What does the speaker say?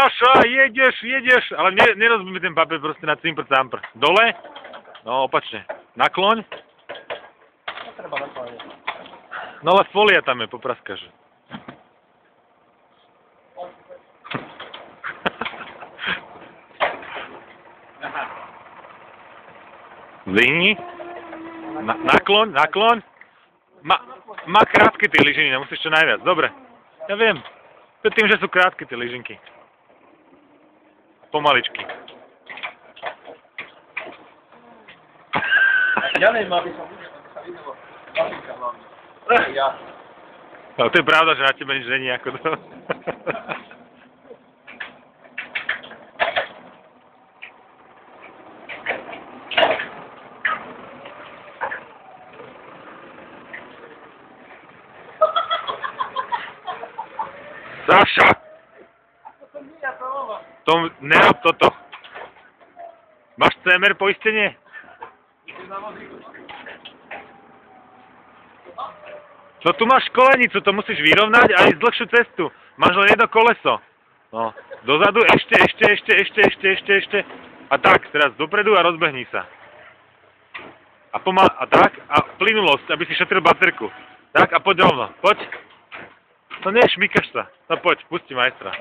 Saša, jedeš, ale nerozbij mi ten papier proste na cimpr-campr. Dole? No, opačne. Nakloň. Netreba nakláňať. No ale folia tam je, popraskaš. Zvihni. Nakloň. Má krátke tie lyžiny, nemusíš čo najviac. Dobre. Ja viem. To je tým, že sú krátke tie lyžinky. Pomaličky. Ja neviem, aby sa videlo. Malinka hlavne. Ja. No, to je pravda, že na tebe nič není ako to. Saša! To nerob toto. Máš CMR poistenie? No tu máš školenicu, to musíš vyrovnať a ísť dlhšiu cestu. Máš len jedno koleso. No, dozadu, ešte. A tak, teraz dopredu a rozbehni sa. A tak, a plynulosť, aby si šetril baterku. Tak, a poď rovno, poď. No nie, šmykaš sa. No poď, pusti majstra.